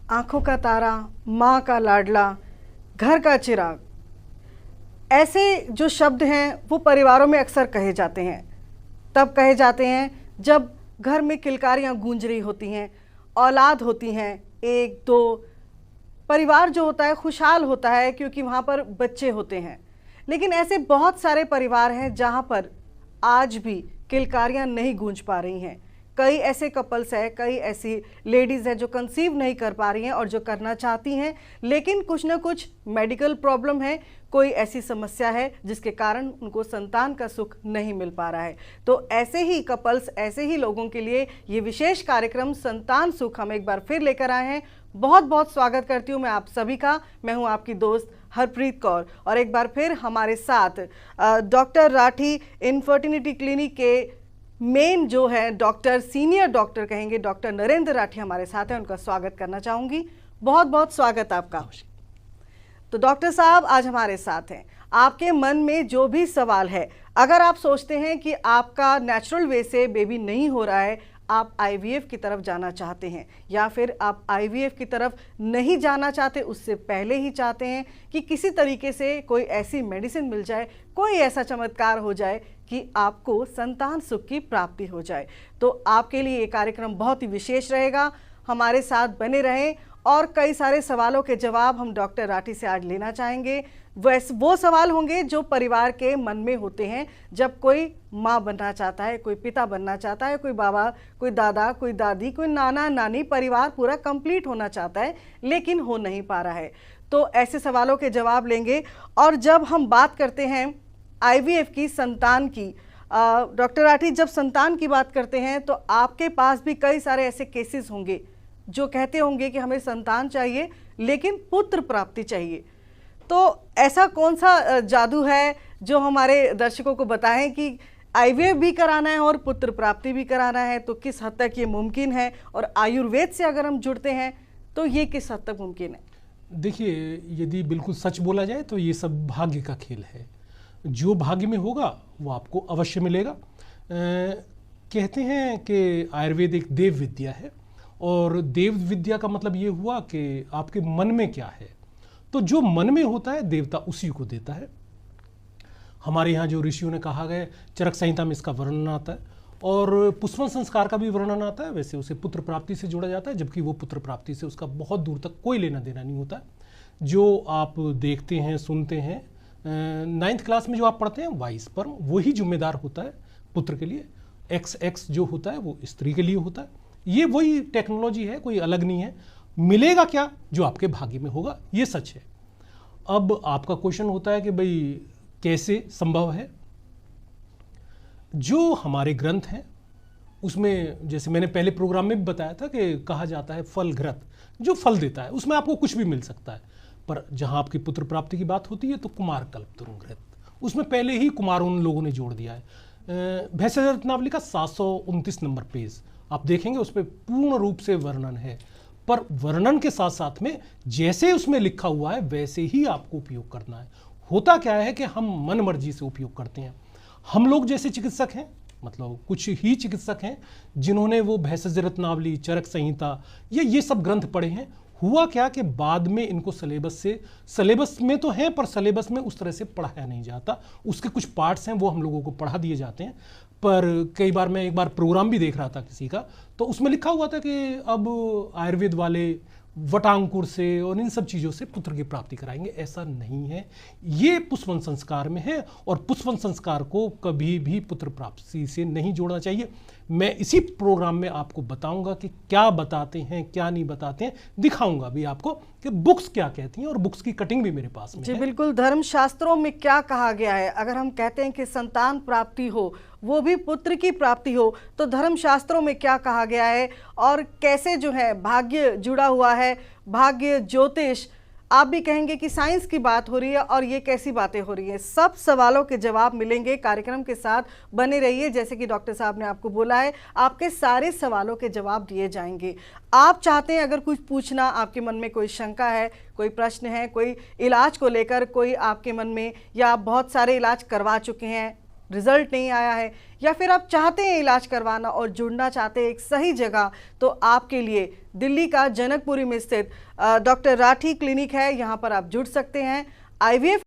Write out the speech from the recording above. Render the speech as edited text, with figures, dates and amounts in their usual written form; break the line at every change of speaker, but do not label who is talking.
आंखों का तारा, माँ का लाडला, घर का चिराग, ऐसे जो शब्द हैं वो परिवारों में अक्सर कहे जाते हैं। तब कहे जाते हैं जब घर में किलकारियाँ गूंज रही होती हैं, औलाद होती हैं, एक दो, परिवार जो होता है खुशहाल होता है क्योंकि वहाँ पर बच्चे होते हैं। लेकिन ऐसे बहुत सारे परिवार हैं जहाँ पर आज भी किलकारियाँ नहीं गूंज पा रही हैं। कई ऐसे कपल्स हैं, कई ऐसी लेडीज़ हैं जो कंसीव नहीं कर पा रही हैं और जो करना चाहती हैं, लेकिन कुछ ना कुछ मेडिकल प्रॉब्लम है, कोई ऐसी समस्या है जिसके कारण उनको संतान का सुख नहीं मिल पा रहा है। तो ऐसे ही कपल्स, ऐसे ही लोगों के लिए ये विशेष कार्यक्रम संतान सुख हम एक बार फिर लेकर आए हैं। बहुत बहुत स्वागत करती हूँ मैं आप सभी का। मैं हूँ आपकी दोस्त हरप्रीत कौर और एक बार फिर हमारे साथ डॉक्टर राठी इनफर्टिलिटी क्लिनिक के मेन जो है डॉक्टर, सीनियर डॉक्टर कहेंगे, डॉक्टर नरेंद्र राठी हमारे साथ हैं। उनका स्वागत करना चाहूँगी। बहुत बहुत स्वागत आपका। तो डॉक्टर साहब आज हमारे साथ हैं। आपके मन में जो भी सवाल है, अगर आप सोचते हैं कि आपका नेचुरल वे से बेबी नहीं हो रहा है, आप आईवीएफ की तरफ जाना चाहते हैं, या फिर आप आईवीएफ की तरफ नहीं जाना चाहते, उससे पहले ही चाहते हैं कि किसी तरीके से कोई ऐसी मेडिसिन मिल जाए, कोई ऐसा चमत्कार हो जाए कि आपको संतान सुख की प्राप्ति हो जाए, तो आपके लिए ये कार्यक्रम बहुत ही विशेष रहेगा। हमारे साथ बने रहें और कई सारे सवालों के जवाब हम डॉक्टर राठी से आज लेना चाहेंगे। वो सवाल होंगे जो परिवार के मन में होते हैं जब कोई माँ बनना चाहता है, कोई पिता बनना चाहता है, कोई बाबा, कोई दादा, कोई दादी, कोई नाना नानी, परिवार पूरा कंप्लीट होना चाहता है लेकिन हो नहीं पा रहा है। तो ऐसे सवालों के जवाब लेंगे। और जब हम बात करते हैं आईवीएफ की, संतान की, डॉक्टर राठी जब संतान की बात करते हैं तो आपके पास भी कई सारे ऐसे केसेस होंगे जो कहते होंगे कि हमें संतान चाहिए लेकिन पुत्र प्राप्ति चाहिए। तो ऐसा कौन सा जादू है जो हमारे दर्शकों को बताएं कि आईवीएफ भी कराना है और पुत्र प्राप्ति भी कराना है, तो किस हद तक ये मुमकिन है? और आयुर्वेद से अगर हम जुड़ते हैं तो ये किस हद तक मुमकिन है?
देखिए, यदि बिल्कुल सच बोला जाए तो ये सब भाग्य का खेल है। जो भाग्य में होगा वो आपको अवश्य मिलेगा। कहते हैं कि आयुर्वेद एक देव विद्या है, और देव विद्या का मतलब ये हुआ कि आपके मन में क्या है, तो जो मन में होता है देवता उसी को देता है। हमारे यहाँ जो ऋषियों ने कहा गया, चरक संहिता में इसका वर्णन आता है, और पुष्पन संस्कार का भी वर्णन आता है। वैसे उसे पुत्र प्राप्ति से जोड़ा जाता है, जबकि वो पुत्र प्राप्ति से उसका बहुत दूर तक कोई लेना देना नहीं होता है। जो आप देखते हैं, सुनते हैं, 9th क्लास में जो आप पढ़ते हैं वाई स्पर्म, वही जिम्मेदार होता है पुत्र के लिए। XX जो होता है वो स्त्री के लिए होता है। ये वही टेक्नोलॉजी है, कोई अलग नहीं है। मिलेगा क्या? जो आपके भाग्य में होगा, ये सच है। अब आपका क्वेश्चन होता है कि भाई कैसे संभव है? जो हमारे ग्रंथ हैं उसमें, जैसे मैंने पहले प्रोग्राम में भी बताया था कि कहा जाता है फल घृत, जो फल देता है उसमें आपको कुछ भी मिल सकता है। पर जहां आपकी पुत्र प्राप्ति की बात होती है तो कुमार कल्पतरु घृत, उसमें पहले ही कुमार उन लोगों ने जोड़ दिया है। भैंस रत्नावली का 729 नंबर पेज आप देखेंगे, उस पर पूर्ण रूप से वर्णन है। पर वर्णन के साथ साथ में जैसे उसमें लिखा हुआ है वैसे ही आपको उपयोग करना है। होता क्या है कि हम मन मर्जी से उपयोग करते हैं। हम लोग जैसे चिकित्सक हैं, मतलब कुछ ही चिकित्सक हैं जिन्होंने वो भैंस रत्नावली, चरक संहिता, ये सब ग्रंथ पढ़े हैं। हुआ क्या कि बाद में इनको सिलेबस में तो हैं, पर सिलेबस में उस तरह से पढ़ाया नहीं जाता। उसके कुछ पार्ट्स हैं वो हम लोगों को पढ़ा दिए जाते हैं। पर कई बार मैं एक बार प्रोग्राम भी देख रहा था किसी का, तो उसमें लिखा हुआ था कि अब आयुर्वेद वाले वटांकुर से और इन सब चीज़ों से पुत्र की प्राप्ति कराएंगे। ऐसा नहीं है, ये पुष्पन संस्कार में है, और पुष्पन संस्कार को कभी भी पुत्र प्राप्ति से नहीं जोड़ना चाहिए। मैं इसी प्रोग्राम में आपको बताऊंगा कि क्या बताते हैं, क्या नहीं बताते हैं, दिखाऊंगा भी आपको कि बुक्स क्या कहती हैं, और बुक्स की कटिंग भी मेरे पास में
जी
है।
बिल्कुल, धर्मशास्त्रों में क्या कहा गया है? अगर हम कहते हैं कि संतान प्राप्ति हो, वो भी पुत्र की प्राप्ति हो, तो धर्मशास्त्रों में क्या कहा गया है और कैसे जो है भाग्य जुड़ा हुआ है? भाग्य, ज्योतिष, आप भी कहेंगे कि साइंस की बात हो रही है और ये कैसी बातें हो रही हैं? सब सवालों के जवाब मिलेंगे। कार्यक्रम के साथ बने रहिए। जैसे कि डॉक्टर साहब ने आपको बोला है, आपके सारे सवालों के जवाब दिए जाएंगे। आप चाहते हैं अगर कुछ पूछना, आपके मन में कोई शंका है, कोई प्रश्न है, कोई इलाज को लेकर कोई आपके मन में, या आप बहुत सारे इलाज करवा चुके हैं, रिजल्ट नहीं आया है, या फिर आप चाहते हैं इलाज करवाना और जुड़ना चाहते हैं एक सही जगह, तो आपके लिए दिल्ली का जनकपुरी में स्थित डॉक्टर राठी क्लिनिक है, यहाँ पर आप जुड़ सकते हैं। IVF